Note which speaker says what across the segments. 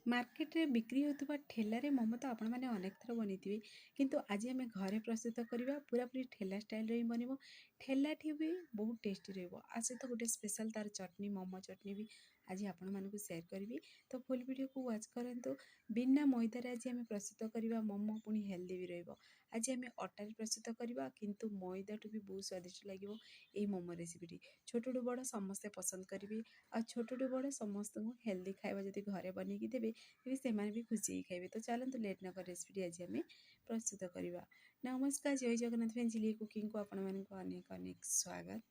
Speaker 1: Market रे बिक्री होता ठेलारे मोमो तो आपण मैंने अनेक थर बनई किंतु आज आम घरे प्रस्तुत करवा पूरा पूरी ठेला स्टाइल रे बन ठेलाठी भी बहुत टेस्टी रहा सहित गोटे स्पेशल तार चटनी मोमो चटनी भी आज आपण मानक सेयार करी। तो फुल वीडियो को वाच करंतु। बिना मैदार आज आम प्रस्तुत करवा मोमो पुणी हेल्दी भी रज आम अटार प्रस्तुत करवा किंतु मैदाठू भी बहुत स्वादिष्ट लगे ये मोमो रेसिपीटी। छोटू बड़ समस्ते पसंद करेंगे आ छोटू बड़ समस्त हेल्दी खाଇବା जदि घरे बनईकी देवे तेज से भी खुशी खाइबे। तो चलते लेट नक रेसिपी आज आम प्रस्तुत करवा। नमस्कार, जय जगन्नाथ फैंसिली कुकिंग को आपण मानक अनेक अनेक स्वागत।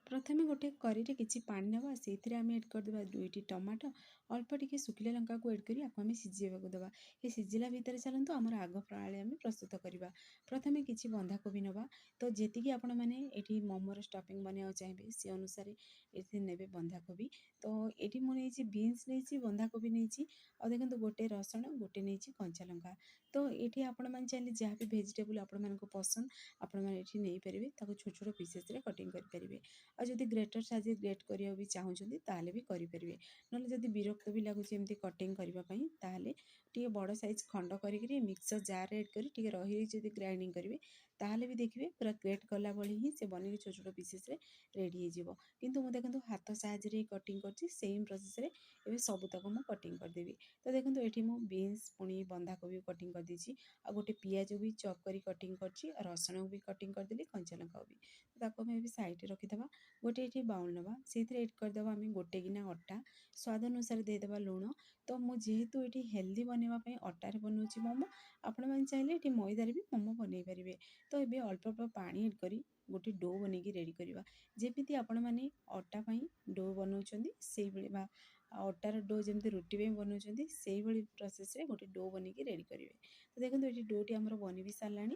Speaker 1: प्रथमे गोटे करी किसी पानी नवा से आम एड करदे दुईटी टमाटो अल्प टिके सुखिला लंका को एड करी आपको आम सिझेबा दवा। ये सिझिला भितर चलतु आमर आग प्रणाली आम प्रस्तुत करवा। प्रथमे किसी बंधाकोबी नवा तो जी आपण मैंने मोमोर स्टफिंग बनवा चाहिए से अनुसार ये ने बंधाकोबी। तो ये मुझे बीन्स नहीं बंधाकोबी नहीं और देखो गोटे रसुण गोटे नहीं कंचा लंका। तो ये आपण मैंने चाहिए जहाँ भी भेजिटेबल आपण मानक पसंद आपण मैंने नहीं पारे छोट छोट पीसेस कटिंग करेंगे। और जदि ग्रेटर साइज ग्रेट करिया भी चाहूँगी ताले भी करेंगे ना जदि विरक्त भी लगुच एमती कटिंग करने ताले टी बड़ साइज खंड करी मिक्सर जार एड कर रही जदि ग्राइंडिंग करेंगे ताहले भी देखिए पूरा ग्रेट कला भली ही से बन छोट छोट पीसेस रेडी हो। किंतु मुझे देखो हाथ साइज कटिंग कर सेम प्रोसेस रे सबूतक मुझे कटिंग करदेवी। तो देखो ये मुझे बीन्स पुणी बंधाकोबी कटिंग कर देछि आ गोटे पियाज भी चॉप करी कटिंग करछि रसुण भी कटिंग करदेली कंचा लंका भी। ताको मैं भी साइड रखीदबा। गोटे ये बाउल नवा से एड करदेवा आम गोटे गिना अटा स्वाद अनुसार देदेवा लुण। तो मुझे ये हेल्दी बनवाई अटार बनाऊँगी मोमो आपण मैंने चाहिए ये मैदार भी मोमो बनई पारे। तो ये अल्प अल्प पानी एड करी गोटे डो बन रेडी करवा जमी आपण मैंने अटा डो बनाऊँ से अटार डो जमी रुटी बनाऊँ से प्रोसेस रे गोटे डो बन रेडी करेंगे। तो देखो ये डोटी आमर बन भी सारा।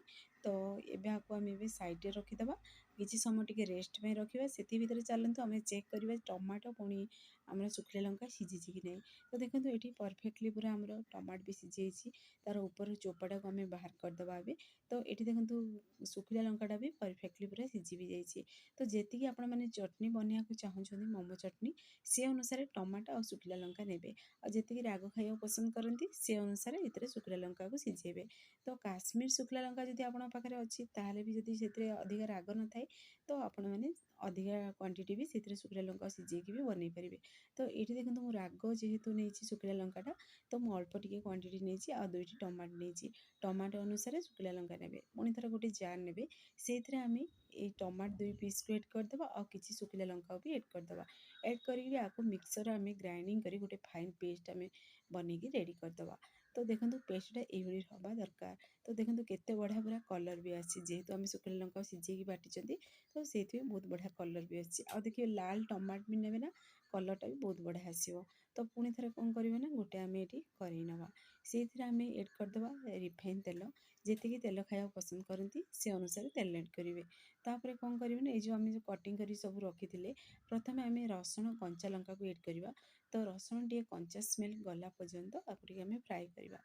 Speaker 1: तो ये आपको आम साइड रखीदबा किसी समय टी रेस्ट में रखा से भर चलतु आम चेक करवा टमाटो पुणी आम सुखिला लंका सीझी कि नहीं। तो देखो ये परफेक्टली पूरा आम टमाटो भी सीझी तार ऊपर चोपाटा को आम बाहर करदे ए। तो ये देखो सुखिला लंकाटा भी परफेक्टली पूरा सीझी भी जाइए। तो जी आपण मैंने चटनी बनवाक चाहूँगी मोमो चटनी से अनुसार टमाटो और सुखिला लंका ने और जी राग खाइबा पसंद करती से अनुसार ये सुखिला लंका को सीझेबे। तो काश्मीर सुखिला लंका जब आप पाखे अच्छी ताहले भी जदि से अधिक राग न थाए तो आपण मैंने अधिका क्वांटिटी भी से सुखिला लंका सीझेकी भी बनई पारे। तो ये देखो मुझे राग जेहेतु नहीं सुखिला लंकाटा तो मुझे अल्प टिके क्वांटिटी नहीं आ दुईटी टमाटो नहीं टमाटो अनुसार सुखिला लंका ने पुणी थर गोटे जार ने से आम ये टमाटो 2 पीस को एड करदे और किसी सुखिला लंका भी एड करदे एड कर मिक्सर आम ग्राइंडिंग कर गोटे फाइन पेस्ट आम बनईकी रेडी करदे। तो देखो पेस्टा ये हवा दरकार। तो देखो केते बढ़िया पूरा कलर भी आसी जेहेतु आम सुखिला लंका सीझेकी बाटी तो से बहुत बढ़िया कलर भी आसी आ देखिए लाल टमाटो भी ने ना कलरटा भी बहुत बढ़िया आसो। तो पुणी थे कौन करेंगे ना गोटे आम ये करें नवा से आम एड करदे रिफाइन तेल जी तेल खाया पसंद करती से अनुसार तेल एड करेंगे। तापर कौन करेंगे ना ये आम जो कटिंग कर सब रखी थे प्रथम आम रसुण कंचा लंका को एड करवा। तो रसुण टे कंचा स्मेल गला पर्यंत आपको आम फ्राए करवा।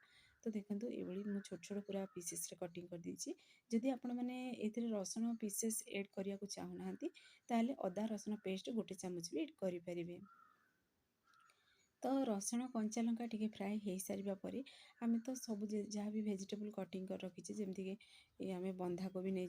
Speaker 1: तो देखो ये मुझे छोट छोट पूरा पीसेस कटिंग कर देछि। जदि आपण मैंने ये रसुण पीसेस एड करने को चाहूना ताले अदा रसुण पेस्ट गोटे चामच भी एड करें। तो रसुण कंचा लंका टी फ्राए हो सारा पर आम तो सब जहाँ भी वेजिटेबल कटिंग कर रखीचे जमीक आम बंधाकोबी नहीं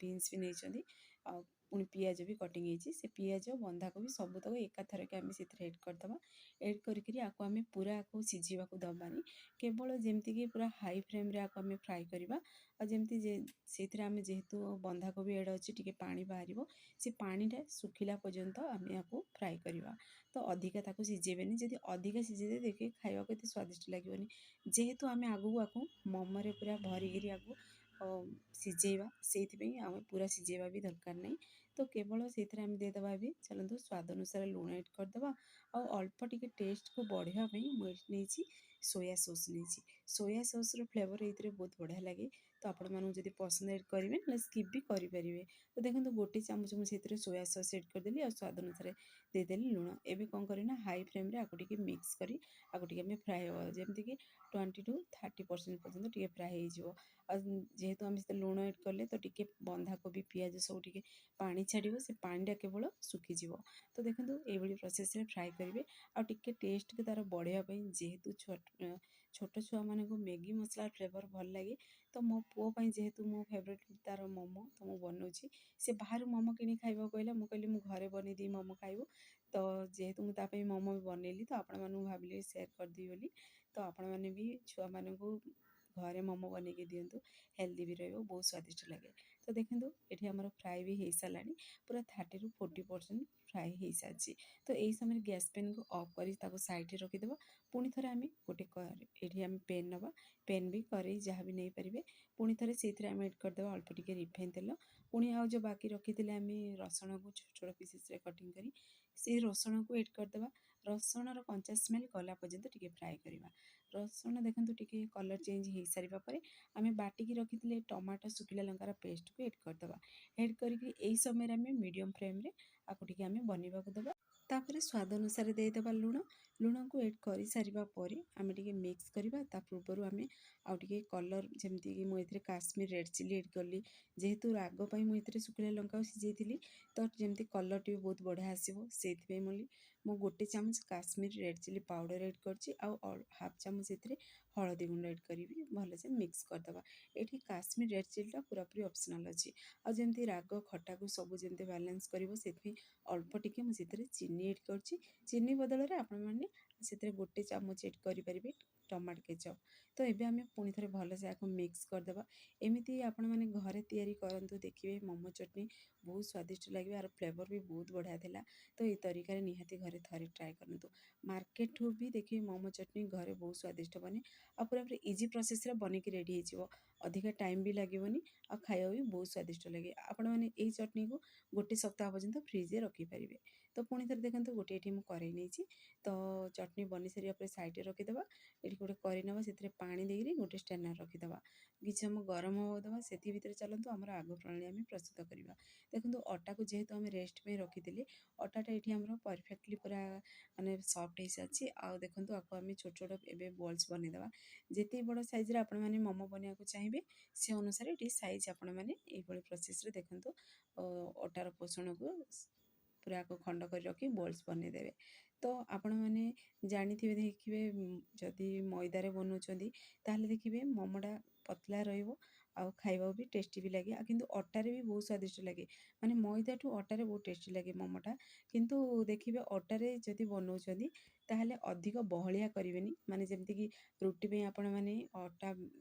Speaker 1: बीन्स भी नहीं पुणी पियाज भी कटिंग होती से पियाज बंधाकोबी सबूतक एकाथरक आम से एड करदे एड करके आम पूरा आपको सीझा दबानी केवल जमीक पूरा हाई फ्लेम रे आम फ्राए करवा। और जमी से जेहेतु बंधाकोबी एड अच्छी टी पानी बाहर से पानीटा सुखिला पर्यंत आम आपको फ्राए करवा। तो अधिका ताको सीझेबेनी जदि अधिका सीझे देखिए खावा को ये स्वादिष्ट लगे जेहेतु आम आगू आपको मोमोरे पूरा भरिकी आपको सीझेबा से आम पूरा सीझेबा भी दरकार नहीं। तो केवल से आम देदेबा भी चलते स्वाद अनुसार लुण एड करदे और अल्प टिके टेस्ट को बढ़ाई मुझे सोया सॉस नहीं सोया सॉस फ्लेवर ये बहुत बढ़िया लगे। तो आपण मानू जब पसंद एड करेंगे ना स्किप भी करेंगे। तो देखो गोटे चामच मुझे सोया सॉस एड करदेली और स्वाद अनुसार देदेली लुण एवं कौन करें ना हाई फ्लेम रे आपको टिके मिक्स करी आपको टिके हमें फ्राए हो जमीक 20 to 30% पर्यंत टिके फ्राए हो। जेहेतु आम से लुण एड कले तो टिके बंधाकोबी पियाज सब टिके पानी छाड़ से पानीटा केवल सुखीज। तो देखो ये प्रोसेस रे फ्राए କରିବେ। ଆଉ ଟିକେ ଟେଷ୍ଟ ତାର ବଢ଼ିବା ପାଇଁ ଯେହେତୁ ଛୋଟ ଛୁଆମାନଙ୍କୁ ମ୍ୟାଗି ମସଲା ଫ୍ଲେଭର୍ ଭଲ ଲାଗେ, ତ ମୋ ପୁଅ ପାଇଁ ଯେହେତୁ ମୋ ଫେଭରେଟ୍ ତାର ମୋମୋ, ତ ମୁଁ ବନଉଛି। ସେ ବାହାରୁ ମୋମୋ କିଣି ଖାଇବାକୁ କହିଲା, ମୁଁ କହିଲି ମୁଁ ଘରେ ବନେଇଦେବି ମୋମୋ ଖାଇବୁ। ତ ଯେହେତୁ ମୁଁ ତା ପାଇଁ ମୋମୋ ବି ବନେଇଲି, ତ ଆପଣମାନଙ୍କୁ ଭାବିଲି ସେୟାର କରିଦେବି ବୋଲି। ତ ଆପଣମାନେ ବି ଛୁଆମାନଙ୍କୁ ଘରେ ମୋମୋ ବନେଇକି ଦିଅନ୍ତୁ, ହେଲ୍ଦି ବି ରହିବ, ବହୁତ ସ୍ୱାଦିଷ୍ଟ ଲାଗେ। ତ ଦେଖନ୍ତୁ ଏଠି ଆମର ଫ୍ରାଏ ବି ହେଇସାରିଲାଣି, ପୁରା 30ରୁ 40% ଫ୍ରାଏ ହେଇସାରିଛି। ତ ଏହି ସମୟରେ ଗ୍ୟାସ୍ ପେନ୍କୁ ଅଫ୍ କରି ତାକୁ ସାଇଡ଼୍ରେ ରଖିଦେବା। ପୁଣି ଥରେ ଆମେ ଏଠି ଆମେ ପେନ୍ ନେବା, ପେନ୍ ବି କରେଇ ଯାହା ବି ନେଇପାରିବେ। ପୁଣି ଥରେ ସେଇଥିରେ ଆମେ ଏଡ଼୍ କରିଦେବା ଅଳ୍ପ ଟିକେ ରିଫାଇନ୍ ତେଲ। ପୁଣି ଆଉ ଯେଉଁ ବାକି ରଖିଥିଲେ ଆମେ ରସୁଣକୁ ଛୋଟ ଛୋଟ ପିସେସ୍ରେ କଟିଂ କରି ସେଇ ରସୁଣକୁ ଏଡ଼୍ କରିଦେବା। ରସୁଣର କଞ୍ଚା ସ୍ମେଲ୍ ଗଲା ପର୍ଯ୍ୟନ୍ତ ଟିକେ ଫ୍ରାଏ କରିବା। ରସୁଣ ଦେଖନ୍ତୁ ଟିକେ କଲର୍ ଚେଞ୍ଜ ହେଇସାରିବା ପରେ ଆମେ ବାଟିକି ରଖିଥିଲେ ଟମାଟୋ ଶୁଖିଲା ଲଙ୍କାର ପେଷ୍ଟକୁ ଏଡ଼୍ କରିଦେବା। ଏଡ଼୍ କରିକି ଏହି ସମୟରେ ଆମେ ମିଡ଼ିୟମ୍ ଫ୍ଲେମ୍ରେ ଆକୁ ଟିକେ ଆମେ ବନେଇବାକୁ ଦେବା। ତାପରେ ସ୍ୱାଦ ଅନୁସାରେ ଦେଇଦେବା ଲୁଣ। ଲୁଣକୁ ଏଡ଼୍ କରିସାରିବା ପରେ ଆମେ ଟିକେ ମିକ୍ସ କରିବା। ତା ପୂର୍ବରୁ ଆମେ ଆଉ ଟିକେ କଲର୍, ଯେମିତିକି ମୁଁ ଏଥିରେ କାଶ୍ମୀର ରେଡ଼୍ ଚିଲି ଏଡ଼୍ କଲି। ଯେହେତୁ ରାଗ ପାଇଁ ମୁଁ ଏଥିରେ ଶୁଖିଲା ଲଙ୍କା ସିଝେଇଥିଲି, ତ ଯେମିତି କଲର୍ଟି ବି ବହୁତ ବଢ଼ିଆ ଆସିବ, ସେଇଥିପାଇଁ ମୁଁ 1 ଚାମଚ Kashmir red chilli powder add କରିଛି। ଆଉ ହାଫ୍ ଚାମଚ ଏଥିରେ ହଳଦୀ ଗୁଣ୍ଡ ଏଡ଼୍ କରିବି, ଭଲସେ ମିକ୍ସ କରିଦେବା। ଏଠି କାଶ୍ମୀର ରେଡ଼୍ ଚିଲିଟା ପୁରାପୁରି ଅପସନାଲ୍ ଅଛି। ଆଉ ଯେମିତି ରାଗ ଖଟାକୁ ସବୁ ଯେମିତି ବାଲାନ୍ସ କରିବ, ସେଥିପାଇଁ ଅଳ୍ପ ଟିକେ ମୁଁ ସେଥିରେ ଚିନି ଏଡ଼୍ କରିଛି। ଚିନି ବଦଳରେ ଆପଣମାନେ ସେଥିରେ 1 ଚାମଚ ଏଡ଼୍ କରିପାରିବେ ଟମାଟୋ କେଚପ୍। ତ ଏବେ ଆମେ ପୁଣି ଥରେ ଭଲସେ ଆକୁ ମିକ୍ସ କରିଦେବା। ଏମିତି ଆପଣମାନେ ଘରେ ତିଆରି କରନ୍ତୁ, ଦେଖିବେ ମୋମୋ ଚଟନି ବହୁତ ସ୍ୱାଦିଷ୍ଟ ଲାଗିବ। ଆର ଫ୍ଲେଭର୍ ବି ବହୁତ ବଢ଼ିଆ ଥିଲା। ତ ଏଇ ତରିକାରେ ନିହାତି ଘରେ ଥରେ ଟ୍ରାଏ କରନ୍ତୁ। ମାର୍କେଟରୁ ବି ଦେଖିବେ ମୋମୋ ଚଟନି ଘରେ ବହୁତ ସ୍ୱାଦିଷ୍ଟ ବନେ, ଆଉ ପୁରାପୁରି ଇଜି ପ୍ରୋସେସ୍ରେ ବନେଇକି ରେଡ଼ି ହେଇଯିବ। ଅଧିକା ଟାଇମ୍ ବି ଲାଗିବନି, ଆଉ ଖାଇବାକୁ ବି ବହୁତ ସ୍ୱାଦିଷ୍ଟ ଲାଗେ। ଆପଣମାନେ ଏଇ ଚଟନିକୁ 1 ସପ୍ତାହ ପର୍ଯ୍ୟନ୍ତ ଫ୍ରିଜ୍ରେ ରଖିପାରିବେ। ତ ପୁଣି ଥରେ ଦେଖନ୍ତୁ, ଗୋଟେ ଏଠି ମୁଁ କରେଇ ନେଇଛି। ତ ଚଟନି ବନି ସାରିବା ପରେ ସାଇଡ଼୍ରେ ରଖିଦେବା। ଏଠି ଗୋଟେ କରେଇ ନେବା, ସେଥିରେ ପାଣି ଦେଇକରି ଗୋଟେ ଷ୍ଟ୍ରେନର୍ ରଖିଦେବା। କିଛି ସମୟ ଗରମ ହେବାକୁ ଦେବା। ସେଥି ଭିତରେ ଚାଲନ୍ତୁ ଆମର ଆଗ ପ୍ରଣାଳୀ ଆମେ ପ୍ରସ୍ତୁତ କରିବା। ଦେଖନ୍ତୁ ଅଟାକୁ ଯେହେତୁ ଆମେ ରେଷ୍ଟ ପାଇଁ ରଖିଥିଲେ, ଅଟାଟା ଏଠି ଆମର ପରଫେକ୍ଟଲି ପୁରା ମାନେ ସଫ୍ଟ ହେଇସାରିଛି। ଆଉ ଦେଖନ୍ତୁ ଆକୁ ଆମେ ଛୋଟ ଛୋଟ ଏବେ ବଲ୍ସ ବନେଇଦେବା। ଯେତିକି ବଡ଼ ସାଇଜ୍ରେ ଆପଣମାନେ ମୋମୋ ବନେଇବାକୁ ଚାହିଁବେ, ସେ ଅନୁସାରେ ଏଠି ସାଇଜ୍ ଆପଣମାନେ ଏଇଭଳି ପ୍ରୋସେସ୍ରେ ଦେଖନ୍ତୁ ଅଟାର ପୋଷଣକୁ ପୁରା ଖଣ୍ଡ କରି ରଖି ବଲ୍ସ ବନେଇଦେବେ। ତ ଆପଣମାନେ ଜାଣିଥିବେ, ଦେଖିବେ ଯଦି ମଇଦାରେ ବନାଉଛନ୍ତି ତାହେଲେ ଦେଖିବେ ମୋମୋଟା ପତଲା ରହିବ, ଆଉ ଖାଇବାକୁ ବି ଟେଷ୍ଟି ବି ଲାଗେ। ଆଉ କିନ୍ତୁ ଅଟାରେ ବି ବହୁତ ସ୍ୱାଦିଷ୍ଟ ଲାଗେ, ମାନେ ମଇଦାଠୁ ଅଟାରେ ବହୁତ ଟେଷ୍ଟି ଲାଗେ ମୋମୋଟା। କିନ୍ତୁ ଦେଖିବେ ଅଟାରେ ଯଦି ବନାଉଛନ୍ତି ତାହେଲେ ଅଧିକ ବହଳିଆ କରିବେନି, ମାନେ ଯେମିତିକି ରୁଟି ପାଇଁ ଆପଣମାନେ ଅଟା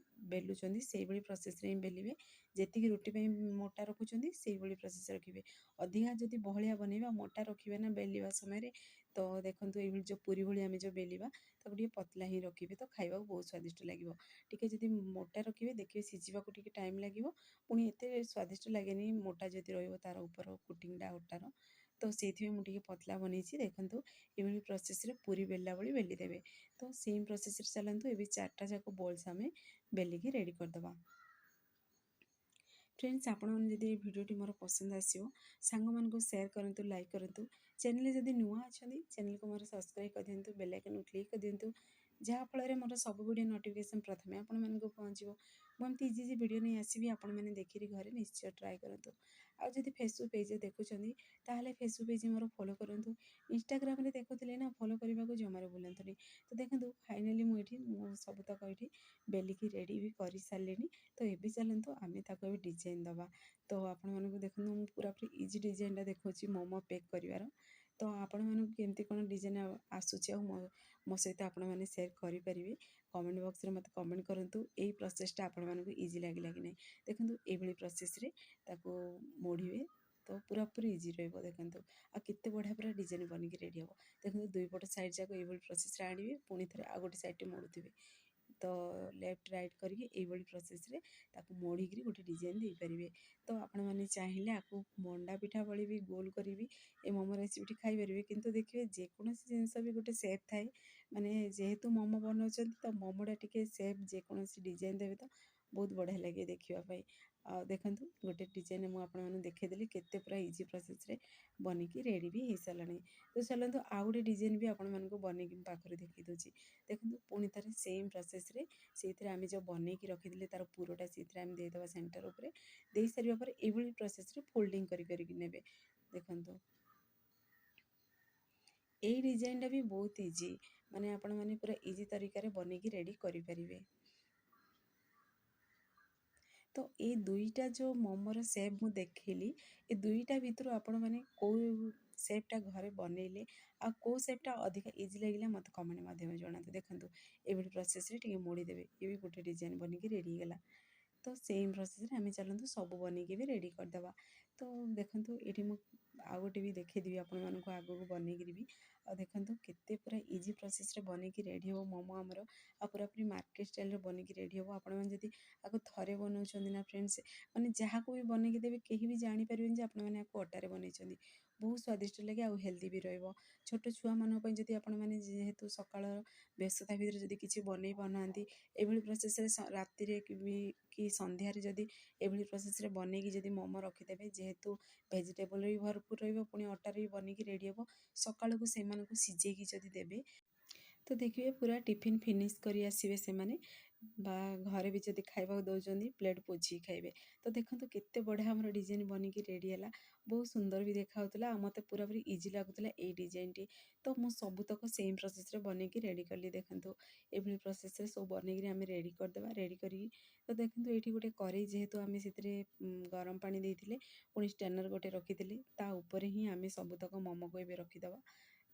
Speaker 1: ବେଲୁଛନ୍ତି ସେଇଭଳି ପ୍ରୋସେସ୍ରେ ହିଁ ବେଲିବେ। ଯେତିକି ରୁଟି ପାଇଁ ମୋଟା ରଖୁଛନ୍ତି ସେଇଭଳି ପ୍ରୋସେସ୍ ରଖିବେ। ଅଧିକା ଯଦି ବହଳିଆ ବନେଇବା, ମୋଟା ରଖିବେ ନା ବେଲିବା ସମୟରେ, ତ ଦେଖନ୍ତୁ ଏଇଭଳି ଯେଉଁ ପୁରୀ ଭଳି ଆମେ ଯେଉଁ ବେଲିବା, ତାକୁ ଟିକେ ପତଲା ହିଁ ରଖିବେ, ତ ଖାଇବାକୁ ବହୁତ ସ୍ୱାଦିଷ୍ଟ ଲାଗିବ। ଟିକେ ଯଦି ମୋଟା ରଖିବେ, ଦେଖିବେ ସିଝିବାକୁ ଟିକେ ଟାଇମ୍ ଲାଗିବ, ପୁଣି ଏତେ ସ୍ୱାଦିଷ୍ଟ ଲାଗେନି ମୋଟା ଯଦି ରହିବ ତାର ଉପର କୋଟିଂଟା ଅଟାର। ତ ସେଇଥିପାଇଁ ମୁଁ ଟିକେ ପତଲା ବନେଇଛି। ଦେଖନ୍ତୁ ଏଭଳି ପ୍ରୋସେସ୍ରେ ପୁରୀ ବେଲିଲା ଭଳି ବେଲି ଦେବେ। ତ ସେମ୍ ପ୍ରୋସେସ୍ରେ ଚାଲନ୍ତୁ, ଏବେ 4ଟା ଯାକ ବଲ୍ସ ଆମେ ବେଲିକି ରେଡ଼ି କରିଦେବା। ଫ୍ରେଣ୍ଡସ୍, ଆପଣମାନେ ଯଦି এই ଭିଡ଼ିଓଟି ମୋର ପସନ୍ଦ ଆସିବ, ସାଙ୍ଗମାନଙ୍କୁ ସେୟାର କରନ୍ତୁ, ଲାଇକ୍ କରନ୍ତୁ। ଚ୍ୟାନେଲରେ ଯଦି ନୂଆ ଅଛନ୍ତି, ଚ୍ୟାନେଲକୁ ମୋର ସବସ୍କ୍ରାଇବ୍ କରିଦିଅନ୍ତୁ, ବେଲ୍ ଆଇକନ୍କୁ କ୍ଲିକ୍ କରିଦିଅନ୍ତୁ, ଯାହାଫଳରେ ମୋର ସବୁ ଭିଡ଼ିଓ ନୋଟିଫିକେସନ୍ ପ୍ରଥମେ ଆପଣମାନଙ୍କୁ ପହଞ୍ଚିବ। ମୁଁ ଏମିତି ଇଜି ଇଜି ଭିଡ଼ିଓ ନେଇ ଆସିବି, ଆପଣମାନେ ଦେଖିକି ଘରେ ନିଶ୍ଚୟ ଟ୍ରାଏ କରନ୍ତୁ। ଆଉ ଯଦି ଫେସବୁକ୍ ପେଜ୍ରେ ଦେଖୁଛନ୍ତି, ତାହେଲେ ଫେସବୁକ୍ ପେଜ୍ ମୋର ଫଲୋ କରନ୍ତୁ। ଇନଷ୍ଟାଗ୍ରାମରେ ଦେଖୁଥିଲେ ନା, ଫଲୋ କରିବାକୁ ଜମାରୁ ଭୁଲନ୍ତୁନି। ତ ଦେଖନ୍ତୁ ଫାଇନାଲି ମୁଁ ସବୁତକ ଏଠି ବେଲିକି ରେଡ଼ି ବି କରିସାରିଲିଣି। ତ ଏବେ ଚାଲନ୍ତୁ ଆମେ ତାକୁ ଏବେ ଡିଜାଇନ୍ ଦେବା। ତ ଆପଣମାନଙ୍କୁ ଦେଖନ୍ତୁ ମୁଁ ପୁରାପୁରି ଇଜି ଡିଜାଇନ୍ଟା ଦେଖାଉଛି ମୋମୋ ପେକ୍ କରିବାର। ତ ଆପଣମାନଙ୍କୁ କେମିତି କ'ଣ ଡିଜାଇନ୍ ଆସୁଛି, ଆଉ ମୋ ସହିତ ଆପଣମାନେ ସେୟାର କରିପାରିବେ। କମେଣ୍ଟ ବକ୍ସରେ ମୋତେ କମେଣ୍ଟ କରନ୍ତୁ, ଏଇ ପ୍ରୋସେସ୍ଟା ଆପଣମାନଙ୍କୁ ଇଜି ଲାଗିଲା କି ନାହିଁ। ଦେଖନ୍ତୁ ଏଇଭଳି ପ୍ରୋସେସ୍ରେ ତାକୁ ମୋଡ଼ିବେ, ତ ପୁରାପୁରି ଇଜି ରହିବ। ଦେଖନ୍ତୁ ଆଉ କେତେ ବଢ଼ିଆ ପୁରା ଡିଜାଇନ୍ ବନିକି ରେଡ଼ି ହେବ। ଦେଖନ୍ତୁ ଦୁଇ ପଟ ସାଇଡ଼୍ ଯାକ ଏଇଭଳି ପ୍ରୋସେସ୍ରେ ଆଣିବେ, ପୁଣି ଥରେ ଆଉ ଗୋଟେ ସାଇଡ଼୍ଟି ମୋଡ଼ୁଥିବେ। ତ ଲେଫ୍ଟ ରାଇଟ୍ କରିକି ଏଇଭଳି ପ୍ରୋସେସ୍ରେ ତାକୁ ମୋଡ଼ିକିରି ଗୋଟେ ଡିଜାଇନ୍ ଦେଇପାରିବେ। ତ ଆପଣମାନେ ଚାହିଁଲେ ଆକୁ ମଣ୍ଡା ପିଠା ଭଳି ବି ଗୋଲ କରିବି ଏ ମୋମୋ ରେସିପିଟି ଖାଇପାରିବେ। କିନ୍ତୁ ଦେଖିବେ ଯେକୌଣସି ଜିନିଷ ବି ଗୋଟେ ସେପ୍ ଥାଏ, ମାନେ ଯେହେତୁ ମୋମୋ ବନାଉଛନ୍ତି, ତ ମୋମୋଟା ଟିକେ ସେପ୍ ଯେକୌଣସି ଡିଜାଇନ୍ ଦେବେ ତ ବହୁତ ବଢ଼ିଆ ଲାଗେ ଦେଖିବା ପାଇଁ। ଆଉ ଦେଖନ୍ତୁ ଗୋଟେ ଡିଜାଇନ୍ ମୁଁ ଆପଣମାନଙ୍କୁ ଦେଖେଇଦେଲି, କେତେ ପୁରା ଇଜି ପ୍ରୋସେସ୍ରେ ବନିକି ରେଡ଼ି ବି ହେଇସାରିଲାଣି। ତ ଚାଲନ୍ତୁ ଆଉ ଗୋଟେ ଡିଜାଇନ୍ ବି ଆପଣମାନଙ୍କୁ ବନେଇକି ମୁଁ ପାଖରେ ଦେଖେଇ ଦେଉଛି। ଦେଖନ୍ତୁ ପୁଣି ଥରେ ସେମ୍ ପ୍ରୋସେସ୍ରେ ସେଇଥିରେ ଆମେ ଯେଉଁ ବନେଇକି ରଖିଥିଲେ ତାର ପୁରଟା ସେଇଥିରେ ଆମେ ଦେଇଦେବା ସେଣ୍ଟର ଉପରେ। ଦେଇସାରିବା ପରେ ଏଇଭଳି ପ୍ରୋସେସ୍ରେ ଫୋଲ୍ଡିଂ କରିକି ନେବେ। ଦେଖନ୍ତୁ ଏଇ ଡିଜାଇନଟା ବି ବହୁତ ଇଜି, ମାନେ ଆପଣମାନେ ପୁରା ଇଜି ତରିକାରେ ବନେଇକି ରେଡ଼ି କରିପାରିବେ। ତ ଏଇ ଦୁଇଟା ଯେଉଁ ମୋମୋର ସେପ୍ ମୁଁ ଦେଖେଇଲି, ଏ ଦୁଇଟା ଭିତରୁ ଆପଣମାନେ କେଉଁ ସେପ୍ଟା ଘରେ ବନେଇଲେ ଆଉ କେଉଁ ସେପ୍ଟା ଅଧିକା ଇଜି ଲାଗିଲା ମୋତେ କମେଣ୍ଟ ମାଧ୍ୟମରେ ଜଣାନ୍ତୁ। ଦେଖନ୍ତୁ ଏଇଭଳି ପ୍ରୋସେସ୍ରେ ଟିକେ ମୋଡ଼ିଦେବେ, ଏ ବି ଗୋଟେ ଡିଜାଇନ୍ ବନିକି ରେଡ଼ି ହେଇଗଲା। ତ ସେମ୍ ପ୍ରୋସେସ୍ରେ ଆମେ ଚାଲନ୍ତୁ ସବୁ ବନେଇକି ବି ରେଡ଼ି କରିଦେବା। ତ ଦେଖନ୍ତୁ ଏଇଠି ମୁଁ ଆଉ ଗୋଟେ ବି ଦେଖେଇଦେବି ଆପଣମାନଙ୍କୁ ଆଗକୁ ବନେଇକିରି ବି। ଆଉ ଦେଖନ୍ତୁ କେତେ ପୁରା ଇଜି ପ୍ରୋସେସ୍ରେ ବନେଇକି ରେଡ଼ି ହେବ ମୋମୋ ଆମର, ଆଉ ପୁରାପୁରି ମାର୍କେଟ ଷ୍ଟାଇଲ୍ରେ ବନେଇକି ରେଡ଼ି ହେବ। ଆପଣମାନେ ଯଦି ଆକୁ ଥରେ ବନାଉଛନ୍ତି ନା ଫ୍ରେଣ୍ଡସ୍, ମାନେ ଯାହାକୁ ବି ବନେଇକି ଦେବେ କେହି ବି ଜାଣିପାରିବେନି ଯେ ଆପଣମାନେ ଆକୁ ଅଟାରେ ବନେଇଛନ୍ତି। ବହୁତ ସ୍ୱାଦିଷ୍ଟ ଲାଗେ ଆଉ ହେଲ୍ଦି ବି ରହିବ। ଛୋଟ ଛୁଆମାନଙ୍କ ପାଇଁ ଯଦି ଆପଣମାନେ ଯେହେତୁ ସକାଳର ବ୍ୟସ୍ତତା ଭିତରେ ଯଦି କିଛି ବନେଇ ପାରୁନାହାନ୍ତି, ଏଭଳି ପ୍ରୋସେସ୍ରେ ରାତିରେ କି ସନ୍ଧ୍ୟାରେ ଯଦି ଏଭଳି ପ୍ରୋସେସ୍ରେ ବନେଇକି ଯଦି ମୋମୋ ରଖିଦେବେ, ଯେହେତୁ ଭେଜିଟେବଲ୍ ବି ଭରପୁର ରହିବ, ପୁଣି ଅଟାରେ ବି ବନେଇକି ରେଡ଼ି ହେବ। ସକାଳକୁ ସେମାନଙ୍କୁ ସିଝେଇକି ଯଦି ଦେବେ ତ ଦେଖିବେ ପୁରା ଟିଫିନ୍ ଫିନିଶ୍ କରି ଆସିବେ ସେମାନେ, ବା ଘରେ ବି ଯଦି ଖାଇବାକୁ ଦେଉଛନ୍ତି ପ୍ଲେଟ୍ ପୋଛିକି ଖାଇବେ। ତ ଦେଖନ୍ତୁ କେତେ ବଢ଼ିଆ ଆମର ଡିଜାଇନ୍ ବନିକି ରେଡ଼ି ହେଲା, ବହୁତ ସୁନ୍ଦର ବି ଦେଖାହେଉଥିଲା ଆଉ ମୋତେ ପୁରାପୁରି ଇଜି ଲାଗୁଥିଲା ଏଇ ଡିଜାଇନ୍ଟି। ତ ମୁଁ ସବୁତକ ସେମ୍ ପ୍ରୋସେସ୍ରେ ବନେଇକି ରେଡ଼ି କଲି। ଦେଖନ୍ତୁ ଏଭଳି ପ୍ରୋସେସ୍ରେ ସବୁ ବନେଇକିରି ଆମେ ରେଡ଼ି କରିଦେବା। ରେଡ଼ି କରିକି ତ ଦେଖନ୍ତୁ ଏଇଠି ଗୋଟେ କରେଇ, ଯେହେତୁ ଆମେ ସେଥିରେ ଗରମ ପାଣି ଦେଇଥିଲେ, ପୁଣି ଷ୍ଟ୍ରେନର୍ ଗୋଟେ ରଖିଥିଲେ, ତା ଉପରେ ହିଁ ଆମେ ସବୁତକ ମୋମୋକୁ ଏବେ ରଖିଦେବା।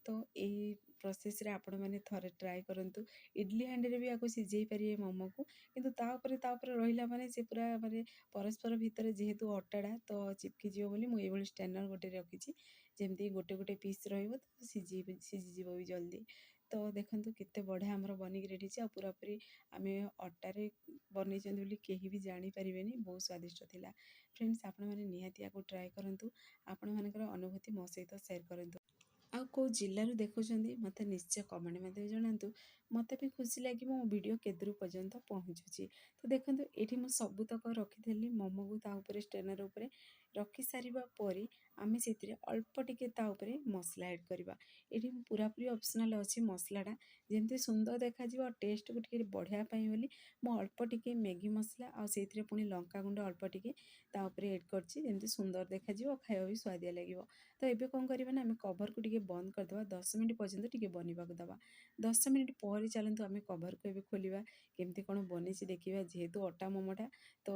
Speaker 1: ତ ଏଇ ପ୍ରୋସେସ୍ରେ ଆପଣମାନେ ଥରେ ଟ୍ରାଏ କରନ୍ତୁ। ଇଡ଼ଲି ହାଣ୍ଡିରେ ବି ଆକୁ ସିଝେଇ ପାରିବେ ମୋମୋକୁ, କିନ୍ତୁ ତା ଉପରେ ରହିଲା ମାନେ ସେ ପୁରା ମାନେ ପରସ୍ପର ଭିତରେ ଯେହେତୁ ଅଟାଟା ତ ଚିପକିଯିବ ବୋଲି ମୁଁ ଏଇଭଳି ଷ୍ଟ୍ରେନର୍ ଗୋଟେ ରଖିଛି, ଯେମିତି ଗୋଟେ ଗୋଟେ ପିସ୍ ରହିବ ତ ସିଝିଯିବ ବି ଜଲ୍ଦି। ତ ଦେଖନ୍ତୁ କେତେ ବଢ଼ିଆ ଆମର ବନିକି ରେଡ଼ି ହେଇଛି, ଆଉ ପୁରାପୁରି ଆମେ ଅଟାରେ ବନେଇଛନ୍ତି ବୋଲି କେହି ବି ଜାଣିପାରିବେନି, ବହୁତ ସ୍ୱାଦିଷ୍ଟ ଥିଲା। ଫ୍ରେଣ୍ଡସ୍, ଆପଣମାନେ ନିହାତି ଆକୁ ଟ୍ରାଏ କରନ୍ତୁ, ଆପଣମାନଙ୍କର ଅନୁଭୂତି ମୋ ସହିତ ସେୟାର କରନ୍ତୁ। ଆଉ କେଉଁ ଜିଲ୍ଲାରୁ ଦେଖୁଛନ୍ତି ମୋତେ ନିଶ୍ଚୟ କମେଣ୍ଟ ମାଧ୍ୟମରେ ଜଣାନ୍ତୁ। ମୋତେ ବି ଖୁସି ଲାଗିବ ମୋ ଭିଡ଼ିଓ କେତେ ପର୍ଯ୍ୟନ୍ତ ପହଞ୍ଚୁଛି। ତ ଦେଖନ୍ତୁ ଏଇଠି ମୁଁ ସବୁତକ ରଖିଥିଲି ମୋମୋକୁ ତା ଉପରେ ଷ୍ଟ୍ରେନର୍ ଉପରେ ରଖିସାରିବା ପରେ ଆମେ ସେଥିରେ ଅଳ୍ପ ଟିକେ ତା ଉପରେ ମସଲା ଆଡ଼୍ କରିବା। ଏଇଠି ପୁରାପୁରି ଅପସନାଲ୍ ଅଛି ମସଲାଟା, ଯେମିତି ସୁନ୍ଦର ଦେଖାଯିବ ଆଉ ଟେଷ୍ଟକୁ ଟିକେ ବଢ଼ାଇବା ପାଇଁ ବୋଲି ମୁଁ ଅଳ୍ପ ଟିକେ ମ୍ୟାଗି ମସଲା ଆଉ ସେଇଥିରେ ପୁଣି ଲଙ୍କାଗୁଣ୍ଡ ଅଳ୍ପ ଟିକେ ତା ଉପରେ ଏଡ଼୍ କରିଛି, ଯେମିତି ସୁନ୍ଦର ଦେଖାଯିବ ଆଉ ଖାଇବା ବି ସୁଆଦିଆ ଲାଗିବ। ତ ଏବେ କ'ଣ କରିବା ନା ଆମେ କଭର୍କୁ ଟିକେ ବନ୍ଦ କରିଦେବା, 10 ମିନିଟ୍ ପର୍ଯ୍ୟନ୍ତ ଟିକେ ବନିବାକୁ ଦେବା। 10 ମିନିଟ୍ ପରେ ଚାଲନ୍ତୁ ଆମେ କଭର୍କୁ ଏବେ ଖୋଲିବା, କେମିତି କ'ଣ ବନିଛି ଦେଖିବା। ଯେହେତୁ ଅଟା ମୋମୋଟା, ତ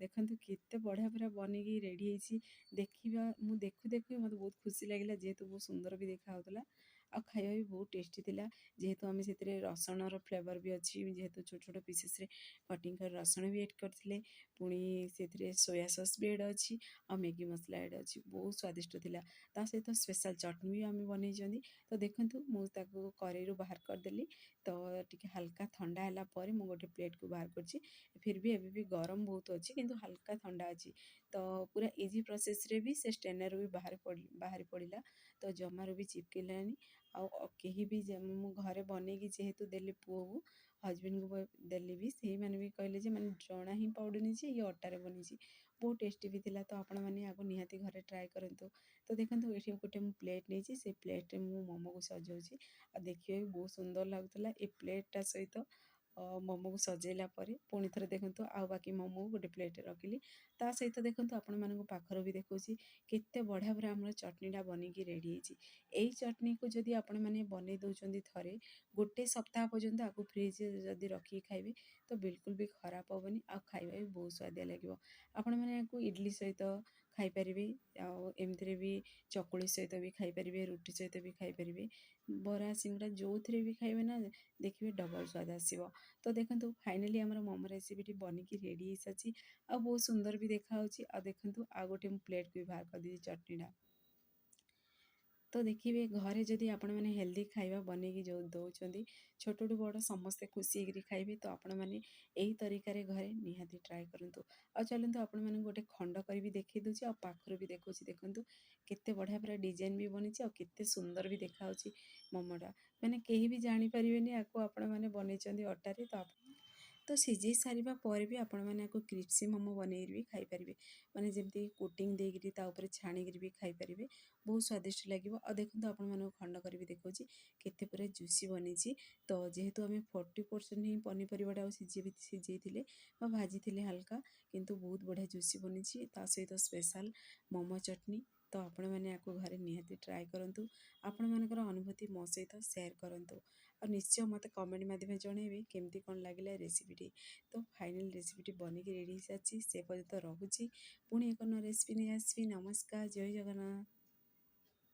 Speaker 1: ଦେଖନ୍ତୁ କେତେ ବଢ଼ିଆ ପୁରା ବନିକି ରେଡ଼ି ହେଇଛି। ଦେଖିବା, ମୁଁ ଦେଖୁ ମୋତେ ବହୁତ ଖୁସି ଲାଗିଲା, ଯେହେତୁ ବହୁତ ସୁନ୍ଦର ବି ଦେଖାହେଉଥିଲା ଆଉ ଖାଇବା ବି ବହୁତ ଟେଷ୍ଟି ଥିଲା। ଯେହେତୁ ଆମେ ସେଥିରେ ରସୁଣର ଫ୍ଲେଭର୍ ବି ଅଛି, ଯେହେତୁ ଛୋଟ ଛୋଟ ପିସେସ୍ରେ କଟିଂ କରି ରସୁଣ ବି ଏଡ଼୍ କରିଥିଲେ, ପୁଣି ସେଥିରେ ସୋୟା ସସ୍ ବି ଏଡ଼୍ ଅଛି ଆଉ ମ୍ୟାଗି ମସଲା ଏଡ଼୍ ଅଛି, ବହୁତ ସ୍ୱାଦିଷ୍ଟ ଥିଲା। ତା ସହିତ ସ୍ପେଶାଲ୍ ଚଟନି ବି ଆମେ ବନେଇଛନ୍ତି। ତ ଦେଖନ୍ତୁ ମୁଁ ତାକୁ କରେଇରୁ ବାହାର କରିଦେଲି, ତ ଟିକେ ହାଲକା ଥଣ୍ଡା ହେଲା ପରେ ମୁଁ ଗୋଟେ ପ୍ଲେଟ୍କୁ ବାହାର କରିଛି। ଫିର୍ ବି ଏବେ ବି ଗରମ ବହୁତ ଅଛି, କିନ୍ତୁ ହାଲକା ଥଣ୍ଡା ଅଛି। ତ ପୁରା ଇଜି ପ୍ରୋସେସ୍ରେ ବି ସେ ଷ୍ଟ୍ରେନର୍ରୁ ବି ବାହାରି ପଡ଼ିଲା, ତ ଜମାରୁ ବି ଚିପକିଲାନି। ଆଉ କେହି ବି ମୁଁ ଘରେ ବନେଇକି ଯେହେତୁ ଦେଲି ପୁଅକୁ, ହଜବେଣ୍ଡକୁ ଦେଲି ବି, ସେଇମାନେ ବି କହିଲେ ଯେ ମାନେ ଜଣା ହିଁ ପଡ଼ୁନି ଯେ ଇଏ ଅଟାରେ ବନିଛି। ବହୁତ ଟେଷ୍ଟି ବି ଥିଲା। ତ ଆପଣମାନେ ଆକୁ ନିହାତି ଘରେ ଟ୍ରାଏ କରନ୍ତୁ। ତ ଦେଖନ୍ତୁ ଏଠି ଗୋଟେ ମୁଁ ପ୍ଲେଟ୍ ନେଇଛି, ସେଇ ପ୍ଲେଟ୍ରେ ମୁଁ ମୋମୋକୁ ସଜାଉଛି ଆଉ ଦେଖିବା ବି ବହୁତ ସୁନ୍ଦର ଲାଗୁଥିଲା। ଏ ପ୍ଲେଟ୍ଟା ସହିତ ମୋମୋକୁ ସଜେଇଲା ପରେ ପୁଣି ଥରେ ଦେଖନ୍ତୁ ଆଉ ବାକି ମୋମୋକୁ ଗୋଟେ ପ୍ଲେଟ୍ରେ ରଖିଲି। ତା ସହିତ ଦେଖନ୍ତୁ ଆପଣମାନଙ୍କୁ ପାଖରୁ ବି ଦେଖାଉଛି କେତେ ବଢ଼ିଆ ଭାବରେ ଆମର ଚଟନିଟା ବନିକି ରେଡ଼ି ହେଇଛି। ଏଇ ଚଟନିକୁ ଯଦି ଆପଣମାନେ ବନେଇ ଦେଉଛନ୍ତି ଥରେ, ଗୋଟେ ସପ୍ତାହ ପର୍ଯ୍ୟନ୍ତ ଆକୁ ଫ୍ରିଜ୍ରେ ଯଦି ରଖିକି ଖାଇବେ ତ ବିଲକୁଲ ବି ଖରାପ ହେବନି ଆଉ ଖାଇବା ବି ବହୁତ ସ୍ୱାଦିଆ ଲାଗିବ। ଆପଣମାନେ ୟାକୁ ଇଡ଼ଲି ସହିତ ଖାଇପାରିବେ, ଆଉ ଏମିତିରେ ବି ଚକୁଳି ସହିତ ବି ଖାଇପାରିବେ, ରୁଟି ସହିତ ବି ଖାଇପାରିବେ, ବରା ସିଙ୍ଗଡ଼ା ଯେଉଁଥିରେ ବି ଖାଇବେ ନା ଦେଖିବେ ଡବଲ୍ ସ୍ୱାଦ ଆସିବ। ତ ଦେଖନ୍ତୁ ଫାଇନାଲି ଆମର ମୋମୋ ରେସିପିଟି ବନିକି ରେଡ଼ି ହେଇସାରିଛି ଆଉ ବହୁତ ସୁନ୍ଦର ବି ଦେଖାହେଉଛି। ଆଉ ଦେଖନ୍ତୁ ଆଉ ଗୋଟେ ମୁଁ ପ୍ଲେଟ୍କୁ ବି ବାହାର କରିଦେଇଛି ଚଟନିଟା। ତ ଦେଖିବେ ଘରେ ଯଦି ଆପଣମାନେ ହେଲ୍ଦି ଖାଇବା ବନେଇକି ଯେଉଁ ଦେଉଛନ୍ତି, ଛୋଟଠୁ ବଡ଼ ସମସ୍ତେ ଖୁସି ହେଇକରି ଖାଇବେ। ତ ଆପଣମାନେ ଏହି ତରିକାରେ ଘରେ ନିହାତି ଟ୍ରାଏ କରନ୍ତୁ। ଆଉ ଚାଲନ୍ତୁ ଆପଣମାନଙ୍କୁ ଗୋଟେ ଖଣ୍ଡ କରିବି ଦେଖେଇ ଦେଉଛି ଆଉ ପାଖରୁ ବି ଦେଖାଉଛି। ଦେଖନ୍ତୁ କେତେ ବଢ଼ିଆ ପୁରା ଡିଜାଇନ୍ ବି ବନିଛି ଆଉ କେତେ ସୁନ୍ଦର ବି ଦେଖାହେଉଛି ମୋମୋଟା, ମାନେ କେହି ବି ଜାଣିପାରିବେନି ଆକୁ ଆପଣମାନେ ବନେଇଛନ୍ତି ଅଟାରେ। ତ ସିଝେଇ ସାରିବା ପରେ ବି ଆପଣମାନେ ଆକୁ କ୍ରିସ୍ପି ମୋମୋ ବନେଇକି ବି ଖାଇପାରିବେ, ମାନେ ଯେମିତି କୋଟିଂ ଦେଇକିରି ତା ଉପରେ ଛାଣିକିରି ବି ଖାଇପାରିବେ, ବହୁତ ସ୍ୱାଦିଷ୍ଟ ଲାଗିବ। ଆଉ ଦେଖନ୍ତୁ ଆପଣମାନଙ୍କୁ ଖଣ୍ଡ କରିବି ଦେଖାଉଛି କେତେ ପୁରା ଜୁସି ବନିଛି। ତ ଯେହେତୁ ଆମେ 40% ହିଁ ପନିପରିବାଟାକୁ ସିଝେଇଥିଲେ ବା ଭାଜିଥିଲେ ହାଲକା, କିନ୍ତୁ ବହୁତ ବଢ଼ିଆ ଜୁସି ବନିଛି। ତା ସହିତ ସ୍ପେଶାଲ୍ ମୋମୋ ଚଟନି ତ ଆପଣମାନେ ୟାକୁ ଘରେ ନିହାତି ଟ୍ରାଏ କରନ୍ତୁ। ଆପଣମାନଙ୍କର ଅନୁଭୂତି ମୋ ସହିତ ସେୟାର କରନ୍ତୁ ଆଉ ନିଶ୍ଚୟ ମୋତେ କମେଣ୍ଟ ମାଧ୍ୟମରେ ଜଣାଇବେ କେମିତି କ'ଣ ଲାଗିଲା ରେସିପିଟି। ତ ଫାଇନାଲ୍ ରେସିପିଟି ବନିକି ରେଡ଼ି ହେଇସାରିଛି। ସେ ପର୍ଯ୍ୟନ୍ତ ରହୁଛି, ପୁଣି ଏକ ନୂଆ ରେସିପି ନେଇ ଆସିବି। ନମସ୍କାର, ଜୟ ଜଗନ୍ନାଥ।